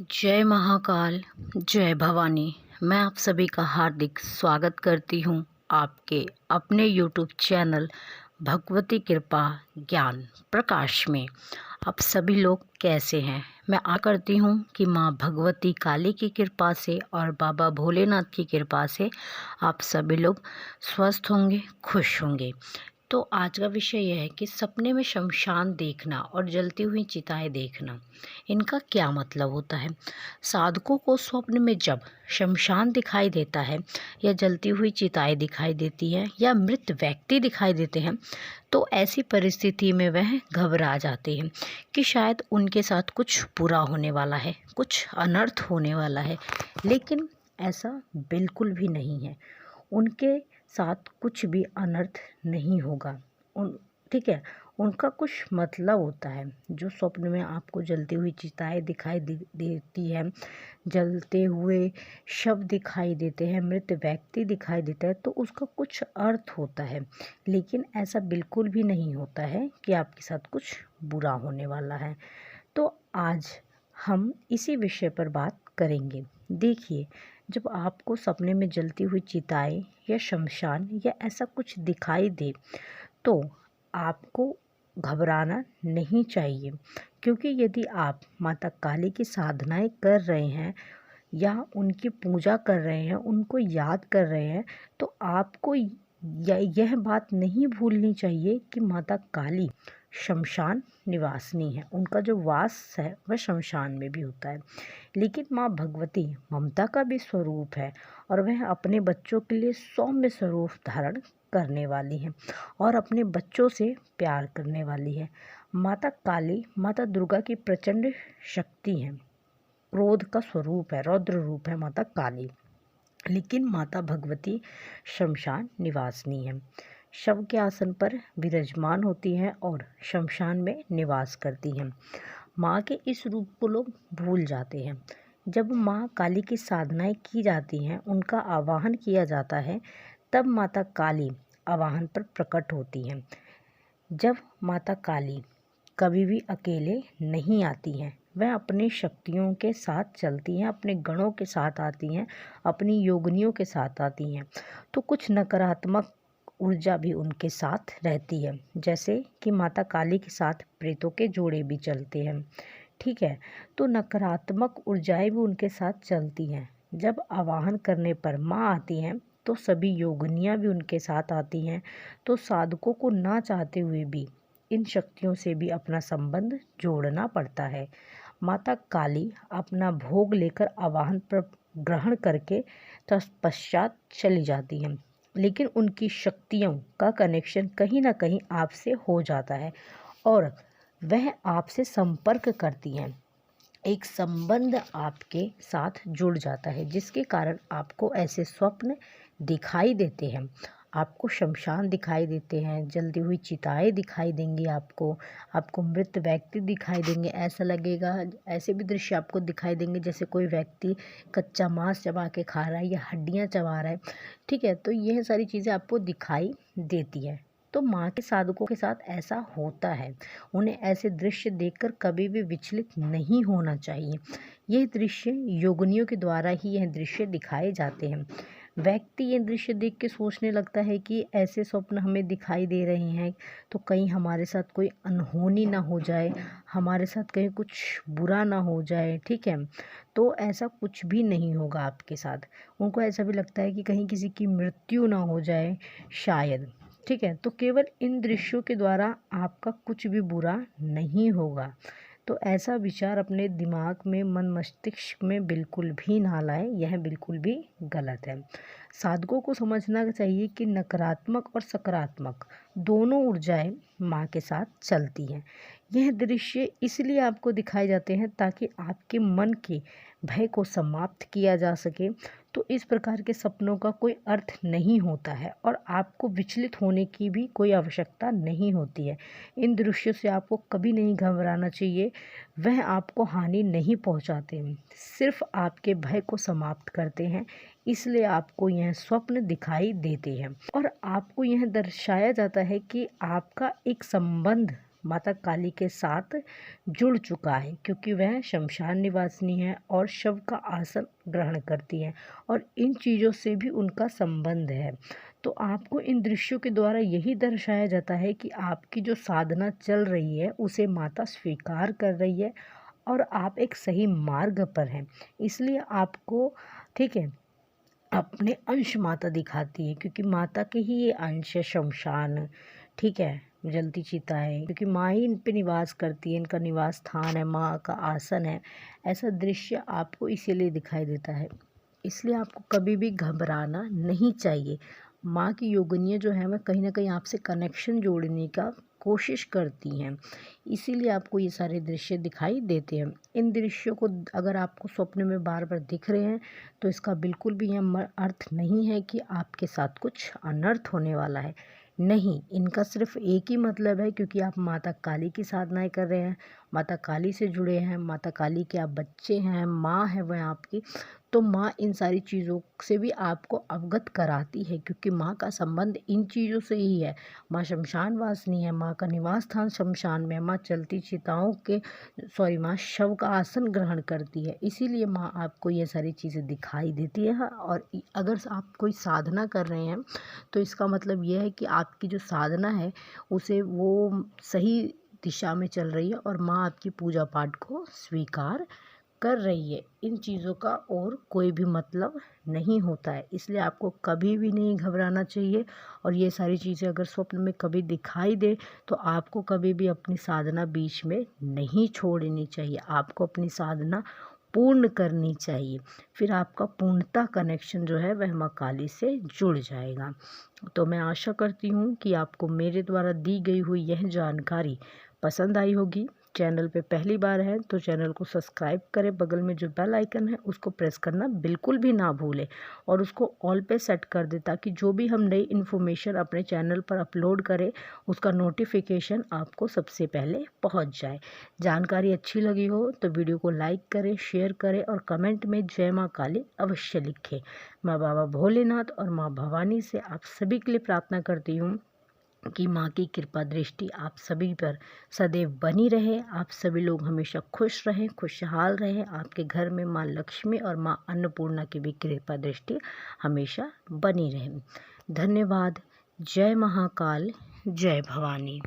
जय महाकाल, जय भवानी। मैं आप सभी का हार्दिक स्वागत करती हूँ आपके अपने यूट्यूब चैनल भगवती कृपा ज्ञान प्रकाश में। आप सभी लोग कैसे हैं? मैं आशा करती हूँ कि माँ भगवती काली की कृपा से और बाबा भोलेनाथ की कृपा से आप सभी लोग स्वस्थ होंगे, खुश होंगे। तो आज का विषय यह है कि सपने में शमशान देखना और जलती हुई चिताएं देखना, इनका क्या मतलब होता है। साधकों को स्वप्न में जब शमशान दिखाई देता है या जलती हुई चिताएं दिखाई देती हैं या मृत व्यक्ति दिखाई देते हैं, तो ऐसी परिस्थिति में वह घबरा जाते हैं कि शायद उनके साथ कुछ बुरा होने वाला है, कुछ अनर्थ होने वाला है। लेकिन ऐसा बिल्कुल भी नहीं है। उनके साथ कुछ भी अनर्थ नहीं होगा। ठीक है, उनका कुछ मतलब होता है। जो स्वप्न में आपको जलती हुई चिताएं दिखाई देती है, जलते हुए शव दिखाई देते हैं, मृत व्यक्ति दिखाई देता है, तो उसका कुछ अर्थ होता है। लेकिन ऐसा बिल्कुल भी नहीं होता है कि आपके साथ कुछ बुरा होने वाला है। तो आज हम इसी विषय पर बात करेंगे। देखिए, जब आपको सपने में जलती हुई चिताएं या शमशान या ऐसा कुछ दिखाई दे, तो आपको घबराना नहीं चाहिए। क्योंकि यदि आप माता काली की साधनाएं कर रहे हैं या उनकी पूजा कर रहे हैं, उनको याद कर रहे हैं, तो आपको यह बात नहीं भूलनी चाहिए कि माता काली शमशान निवासिनी है। उनका जो वास है वह शमशान में भी होता है। लेकिन माँ भगवती ममता का भी स्वरूप है और वह अपने बच्चों के लिए सौम्य स्वरूप धारण करने वाली है और अपने बच्चों से प्यार करने वाली है। माता काली माता दुर्गा की प्रचंड शक्ति है, क्रोध का स्वरूप है, रौद्र रूप है माता काली। लेकिन माता भगवती शमशान निवासिनी है, शव के आसन पर विराजमान होती हैं और शमशान में निवास करती हैं। माँ के इस रूप को लोग भूल जाते हैं। जब माँ काली की साधनाएं की जाती हैं, उनका आवाहन किया जाता है, तब माता काली आवाहन पर प्रकट होती हैं। जब माता काली कभी भी अकेले नहीं आती हैं, वह अपनी शक्तियों के साथ चलती हैं, अपने गणों के साथ आती हैं, अपनी योगिनियों के साथ आती हैं। तो कुछ नकारात्मक ऊर्जा भी उनके साथ रहती है, जैसे कि माता काली के साथ प्रेतों के जोड़े भी चलते हैं। ठीक है, तो नकारात्मक ऊर्जाएं भी उनके साथ चलती हैं। जब आवाहन करने पर माँ आती हैं, तो सभी योगिनियाँ भी उनके साथ आती हैं। तो साधकों को ना चाहते हुए भी इन शक्तियों से भी अपना संबंध जोड़ना पड़ता है। माता काली अपना भोग लेकर आवाहन पर ग्रहण करके तत्पश्चात चली जाती हैं। लेकिन उनकी शक्तियों का कनेक्शन कहीं ना कहीं आपसे हो जाता है और वह आपसे संपर्क करती हैं। एक संबंध आपके साथ जुड़ जाता है, जिसके कारण आपको ऐसे स्वप्न दिखाई देते हैं। आपको शमशान दिखाई देते हैं, जलती हुई चिताएं दिखाई देंगी, आपको मृत व्यक्ति दिखाई देंगे। ऐसा लगेगा, ऐसे भी दृश्य आपको दिखाई देंगे जैसे कोई व्यक्ति कच्चा मांस चबा के खा रहा है या हड्डियां चबा रहा है। ठीक है, तो यह सारी चीज़ें आपको दिखाई देती है। तो माँ के साधकों के साथ ऐसा होता है। उन्हें ऐसे दृश्य देखकर कभी भी विचलित नहीं होना चाहिए। यह दृश्य योगिनियों के द्वारा ही यह दृश्य दिखाए जाते हैं। व्यक्ति ये दृश्य देख के सोचने लगता है कि ऐसे स्वप्न हमें दिखाई दे रहे हैं, तो कहीं हमारे साथ कोई अनहोनी ना हो जाए, हमारे साथ कहीं कुछ बुरा ना हो जाए। ठीक है, तो ऐसा कुछ भी नहीं होगा आपके साथ। उनको ऐसा भी लगता है कि कहीं किसी की मृत्यु ना हो जाए शायद। ठीक है, तो केवल इन दृश्यों के द्वारा आपका कुछ भी बुरा नहीं होगा। तो ऐसा विचार अपने दिमाग में, मन मस्तिष्क में बिल्कुल भी ना लाए, यह बिल्कुल भी गलत है। साधकों को समझना चाहिए कि नकारात्मक और सकारात्मक दोनों ऊर्जाएं माँ के साथ चलती हैं। यह दृश्य इसलिए आपको दिखाए जाते हैं ताकि आपके मन के भय को समाप्त किया जा सके। तो इस प्रकार के सपनों का कोई अर्थ नहीं होता है और आपको विचलित होने की भी कोई आवश्यकता नहीं होती है। इन दृश्यों से आपको कभी नहीं घबराना चाहिए। वह आपको हानि नहीं पहुंचाते हैं, सिर्फ आपके भय को समाप्त करते हैं। इसलिए आपको यह स्वप्न दिखाई देते हैं और आपको यह दर्शाया जाता है कि आपका एक संबंध माता काली के साथ जुड़ चुका है, क्योंकि वह शमशान निवासिनी है और शव का आसन ग्रहण करती है और इन चीज़ों से भी उनका संबंध है। तो आपको इन दृश्यों के द्वारा यही दर्शाया जाता है कि आपकी जो साधना चल रही है उसे माता स्वीकार कर रही है और आप एक सही मार्ग पर हैं। इसलिए आपको, ठीक है, अपने अंश माता दिखाती है, क्योंकि माता के ही ये अंश है शमशान, ठीक है, जलती चिता है, क्योंकि माँ ही इन पे निवास करती है, इनका निवास स्थान है, माँ का आसन है। ऐसा दृश्य आपको इसीलिए दिखाई देता है। इसलिए आपको कभी भी घबराना नहीं चाहिए। माँ की योगिनियाँ जो है वह कहीं ना कहीं आपसे कनेक्शन जोड़ने का कोशिश करती हैं, इसीलिए आपको ये सारे दृश्य दिखाई देते हैं। इन दृश्यों को अगर आपको स्वप्न में बार बार दिख रहे हैं तो इसका बिल्कुल भी यह अर्थ नहीं है कि आपके साथ कुछ अनर्थ होने वाला है। नहीं, इनका सिर्फ एक ही मतलब है, क्योंकि आप माता काली की साधनाएं कर रहे हैं, माता काली से जुड़े हैं, माता काली के आप बच्चे हैं, माँ है वह आपकी। तो माँ इन सारी चीज़ों से भी आपको अवगत कराती है, क्योंकि माँ का संबंध इन चीज़ों से ही है। माँ शमशान वासिनी है, माँ का निवास स्थान शमशान में है, माँ चलती चिताओं के माँ शव का आसन ग्रहण करती है। इसीलिए माँ आपको ये सारी चीज़ें दिखाई देती है। और अगर आप कोई साधना कर रहे हैं तो इसका मतलब यह है कि आपकी जो साधना है उसे वो सही दिशा में चल रही है और माँ आपकी पूजा पाठ को स्वीकार कर रही है। इन चीज़ों का और कोई भी मतलब नहीं होता है, इसलिए आपको कभी भी नहीं घबराना चाहिए। और ये सारी चीज़ें अगर स्वप्न में कभी दिखाई दे तो आपको कभी भी अपनी साधना बीच में नहीं छोड़नी चाहिए, आपको अपनी साधना पूर्ण करनी चाहिए। फिर आपका पूर्णता कनेक्शन जो है वह माँ काली से जुड़ जाएगा। तो मैं आशा करती हूँ कि आपको मेरे द्वारा दी गई हुई यह जानकारी पसंद आई होगी। चैनल पे पहली बार है तो चैनल को सब्सक्राइब करें, बगल में जो बेल आइकन है उसको प्रेस करना बिल्कुल भी ना भूलें और उसको ऑल पे सेट कर दें, ताकि जो भी हम नई इन्फॉर्मेशन अपने चैनल पर अपलोड करें उसका नोटिफिकेशन आपको सबसे पहले पहुंच जाए। जानकारी अच्छी लगी हो तो वीडियो को लाइक करें, शेयर करें और कमेंट में जय माँ काली अवश्य लिखें। माँ बाबा भोलेनाथ और माँ भवानी से आप सभी के लिए प्रार्थना करती हूँ कि माँ की कृपा दृष्टि आप सभी पर सदैव बनी रहे, आप सभी लोग हमेशा खुश रहें, खुशहाल रहें, आपके घर में माँ लक्ष्मी और माँ अन्नपूर्णा की भी कृपा दृष्टि हमेशा बनी रहे। धन्यवाद। जय महाकाल, जय भवानी।